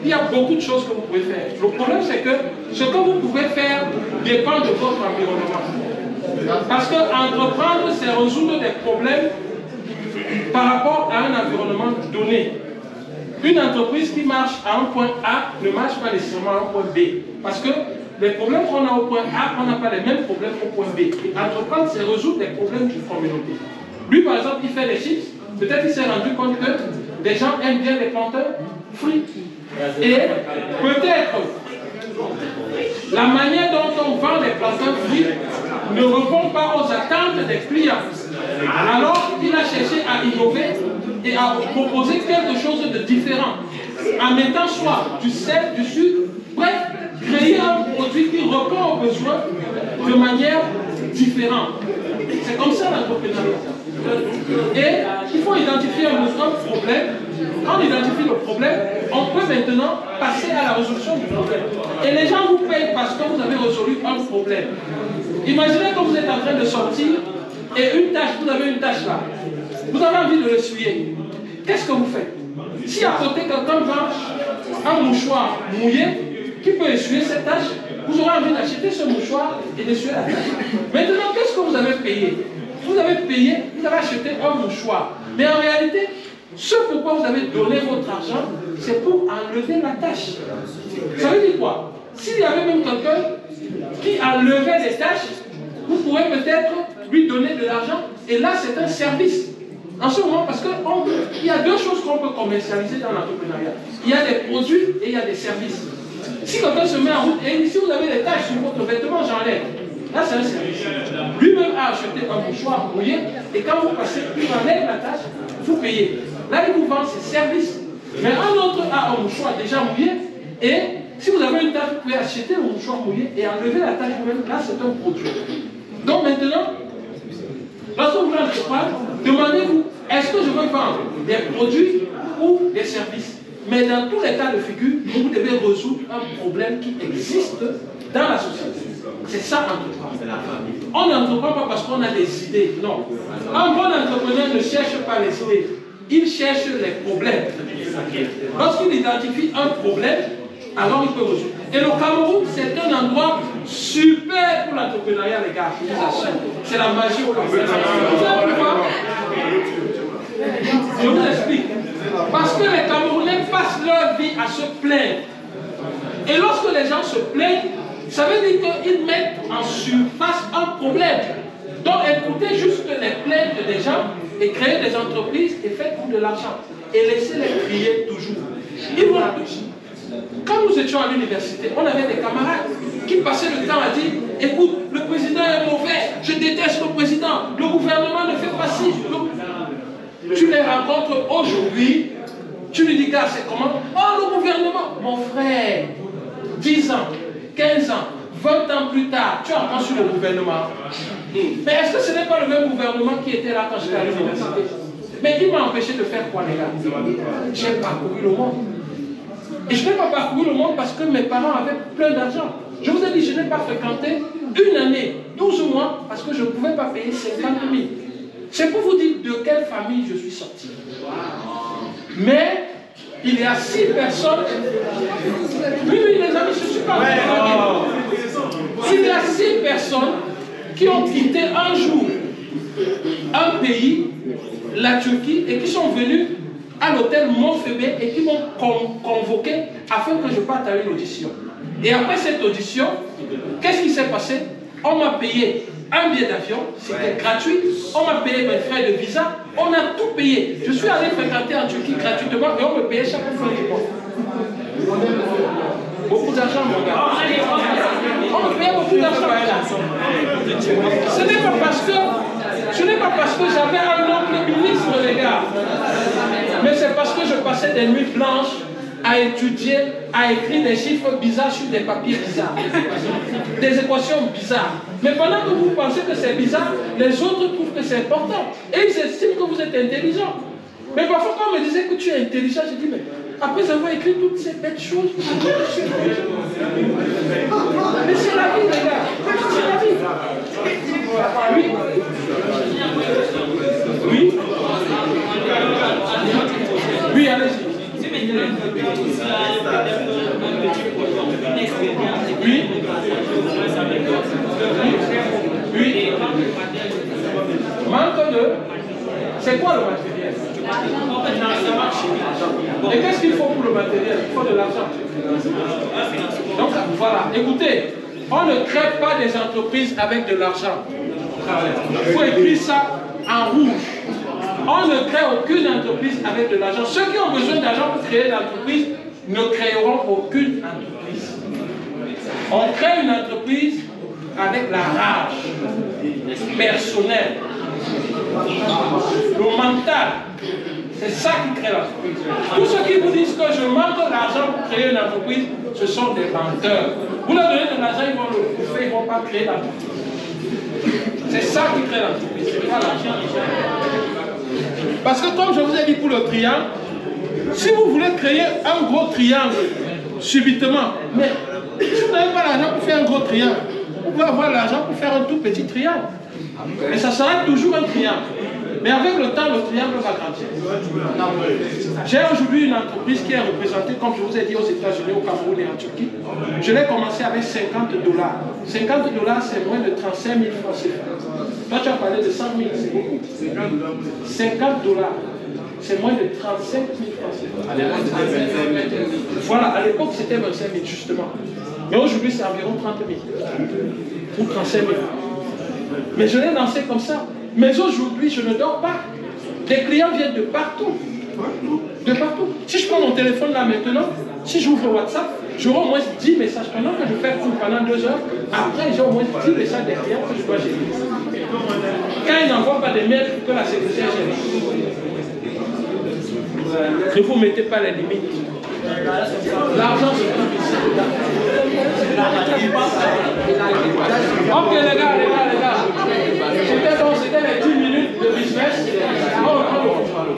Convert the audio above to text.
il y a beaucoup de choses que vous pouvez faire. Le problème, c'est que ce que vous pouvez faire dépend de votre environnement. Parce que entreprendre, c'est résoudre des problèmes par rapport à un environnement donné. Une entreprise qui marche à un point A ne marche pas nécessairement à un point B. Parce que les problèmes qu'on a au point A, on n'a pas les mêmes problèmes au point B. Et entreprendre, c'est résoudre des problèmes d'une communauté. Lui, par exemple, il fait des chips. Peut-être qu'il s'est rendu compte que des gens aiment bien les planteurs fruits. Et peut-être la manière dont on vend les planteurs fruits ne répond pas aux attentes des clients. Alors, il a cherché à innover et à proposer quelque chose de différent. En mettant soit du sel, du sucre, bref, créer un produit qui répond aux besoins de manière différente. C'est comme ça l'entrepreneuriat. Et il faut identifier un problème. Quand on identifie le problème, on peut maintenant passer à la résolution du problème. Et les gens vous payent parce que vous avez résolu un problème. Imaginez que vous êtes en train de sortir et une tâche, vous avez une tâche là. Vous avez envie de l'essuyer. Qu'est-ce que vous faites? Si à côté quelqu'un vend un mouchoir mouillé qui peut essuyer cette tâche, vous aurez envie d'acheter ce mouchoir et d'essuyer la tâche. Maintenant, qu'est-ce que vous avez payé? Vous avez payé, vous avez acheté un mouchoir. Mais en réalité, ce pourquoi vous avez donné votre argent, c'est pour enlever la tâche. Ça veut dire quoi? S'il y avait même quelqu'un qui enlevait les tâches, vous pourrez peut-être lui donner de l'argent. Et là, c'est un service. En ce moment, parce qu'il y a deux choses qu'on peut commercialiser dans l'entrepreneuriat. Il y a des produits et il y a des services. Si quelqu'un se met en route et si vous avez des tâches sur votre vêtement, j'enlève. Là, c'est un service. Lui-même a acheté un mouchoir mouillé et quand vous passez, il enlève la tâche, vous payez. Là, il vous vend ses services. Mais un autre a un mouchoir déjà mouillé et si vous avez une tâche, vous pouvez acheter un mouchoir mouillé et enlever la tâche vous-même. Là, c'est un produit. Donc maintenant, lorsque vous voulez entreprendre, demandez-vous, est-ce que je veux vendre des produits ou des services? Mais dans tous les cas de figure, vous devez résoudre un problème qui existe dans la société. C'est ça entreprendre. On n'entreprend pas parce qu'on a des idées, non. Un bon entrepreneur ne cherche pas les idées, il cherche les problèmes. Lorsqu'il identifie un problème, alors il peut résoudre. Et le Cameroun, c'est un endroit super pour l'entrepreneuriat, les gars. C'est la magie au Cameroun. Vous savez pourquoi? Je vous explique. Parce que les Camerounais passent leur vie à se plaindre. Et lorsque les gens se plaignent, ça veut dire qu'ils mettent en surface un problème. Donc écoutez juste les plaintes des gens et créez des entreprises et faites-vous de l'argent. Et laissez-les crier toujours. Ils vont... Quand nous étions à l'université, on avait des camarades qui passaient le temps à dire « Écoute, le président est mauvais, je déteste le président, le gouvernement ne fait pas ci. » Tu les rencontres aujourd'hui, tu lui dis « Gars, c'est comment ?»« Oh, le gouvernement !» Mon frère, 10 ans, 15 ans, 20 ans plus tard, tu apprends sur le gouvernement. Mais est-ce que ce n'est pas le même gouvernement qui était là quand j'étais à l'université? Mais il m'a empêché de faire quoi, les gars? J'ai parcouru le monde. Et je n'ai pas parcouru le monde parce que mes parents avaient plein d'argent. Je vous ai dit, je n'ai pas fréquenté une année, 12 mois, parce que je ne pouvais pas payer 50 000. C'est pour vous dire de quelle famille je suis sorti. Mais il y a 6 personnes. Oui, les amis, je ne suis pas. Il y a 6 personnes qui ont quitté un jour un pays, la Turquie, et qui sont venus à l'hôtel Montfébé et qui m'ont convoqué afin que je parte à une audition. Et après cette audition, qu'est-ce qui s'est passé? On m'a payé un billet d'avion, c'était gratuit. On m'a payé mes frais de visa, on a tout payé. Je suis allé fréquenter en Turquie gratuitement et on me payait chaque fois du mois. Beaucoup d'argent, mon gars. On me payait beaucoup d'argent. Ce n'est pas parce que j'avais un oncle ministre, les gars. Mais c'est parce que je passais des nuits blanches à étudier, à écrire des chiffres bizarres sur des papiers bizarres. Des équations bizarres. Mais pendant que vous pensez que c'est bizarre, les autres trouvent que c'est important. Et ils estiment que vous êtes intelligent. Mais parfois quand on me disait que tu es intelligent, je dis mais après avoir écrit toutes ces belles choses, mais c'est la vie, les gars. C'est la vie. Oui. Oui. Oui, allez-y. Oui. Oui. Manque de... C'est quoi le matériel? Et qu'est-ce qu'il faut pour le matériel? Il faut de l'argent. Donc voilà, écoutez, on ne crée pas des entreprises avec de l'argent. Il faut écrire ça en rouge. On ne crée aucune entreprise avec de l'argent. Ceux qui ont besoin d'argent pour créer une entreprise ne créeront aucune entreprise. On crée une entreprise avec la rage personnelle, le mental. C'est ça qui crée l'entreprise. Tous ceux qui vous disent que je manque d'argent pour créer une entreprise, ce sont des menteurs. Vous leur donnez de l'argent, ils vont le bouffer, ils ne vont pas créer l'entreprise. C'est ça qui crée l'entreprise, c'est pas l'argent. Parce que comme je vous ai dit pour le triangle, si vous voulez créer un gros triangle subitement, mais si vous n'avez pas l'argent pour faire un gros triangle, vous pouvez avoir l'argent pour faire un tout petit triangle. Et ça sera toujours un triangle. Mais avec le temps, le triangle va grandir. J'ai aujourd'hui une entreprise qui est représentée, comme je vous ai dit, aux États-Unis, au Cameroun et en Turquie. Je l'ai commencé avec $50. $50, c'est moins de 35 000 francs CFA. Toi, tu as parlé de 100 000, c'est beaucoup. $50, c'est moins de 35 000 francs CFA. Voilà, à l'époque, c'était 25 000, justement. Mais aujourd'hui, c'est environ 30 000. Ou 35 000. Mais je l'ai lancé comme ça. Mais aujourd'hui, je ne dors pas. Des clients viennent de partout. De partout. Si je prends mon téléphone là maintenant, si j'ouvre WhatsApp, j'aurai au moins 10 messages. Pendant que je fais cours pendant 2 heures, après j'ai au moins 10 messages des clients que je dois gérer. Quand ils n'envoient pas des mails que la secrétaire gère. Ne vous mettez pas les limites. L'argent se trouve ici. Ok les gars. C'était les 10 minutes de business. On reprend le contrôle.